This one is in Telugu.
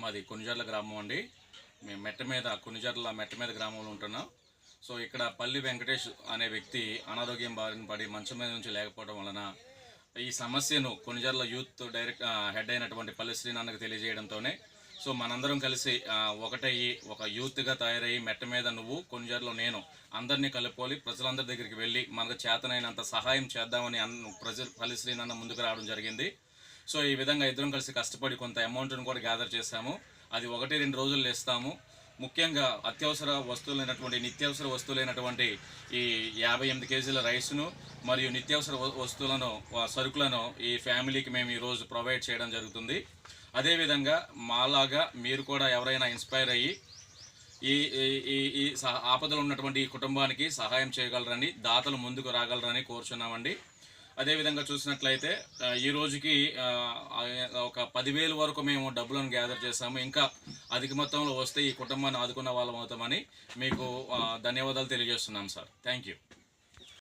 మాది కొనిజర్ల గ్రామం అండి. మేము కొనిజర్ల మెట్ట మీద గ్రామంలో ఉంటున్నాం. సో ఇక్కడ పల్లి వెంకటేష్ అనే వ్యక్తి అనారోగ్యం బారిన పడి మంచం మీద నుంచి లేకపోవడం వలన ఈ సమస్యను కొనిజర్ల యూత్ హెడ్ అయినటువంటి పల్లి శ్రీనాన్నకు తెలియజేయడంతోనే సో మనందరం కలిసి ఒకటయ్యి ఒక యూత్గా తయారయ్యి మెట్ట మీద నువ్వు కొనిజర్లో నేను అందరినీ కలుపుకోవాలి, ప్రజలందరి దగ్గరికి వెళ్ళి మనకు చేతనైనంత సహాయం చేద్దామని పల్లి శ్రీనాన్న ముందుకు రావడం జరిగింది. సో ఈ విధంగా ఇద్దరం కలిసి కష్టపడి కొంత అమౌంట్ను కూడా గ్యాదర్ చేస్తాము. అది 1-2 రోజుల్లో ఇస్తాము. ముఖ్యంగా నిత్యావసర వస్తువులైనటువంటి ఈ 58 కేజీల రైస్ను మరియు నిత్యావసర వస్తువులను సరుకులను ఈ ఫ్యామిలీకి మేము ఈరోజు ప్రొవైడ్ చేయడం జరుగుతుంది. అదేవిధంగా మాలాగా మీరు కూడా ఎవరైనా ఇన్స్పైర్ అయ్యి ఈ ఆపదలో ఉన్నటువంటి ఈ కుటుంబానికి సహాయం చేయగలరని, దాతలు ముందుకు రాగలరని కోరుచున్నామండి. అదేవిధంగా చూసినట్లయితే ఈ రోజుకి ఒక 10,000 వరకు మేము డబ్బులను గ్యాదర్ చేసాము. ఇంకా అధిక మొత్తంలో వస్తే ఈ కుటుంబాన్ని ఆదుకున్న వాళ్ళం అవుతామని మీకు ధన్యవాదాలు తెలియజేస్తున్నాం సార్. Thank you.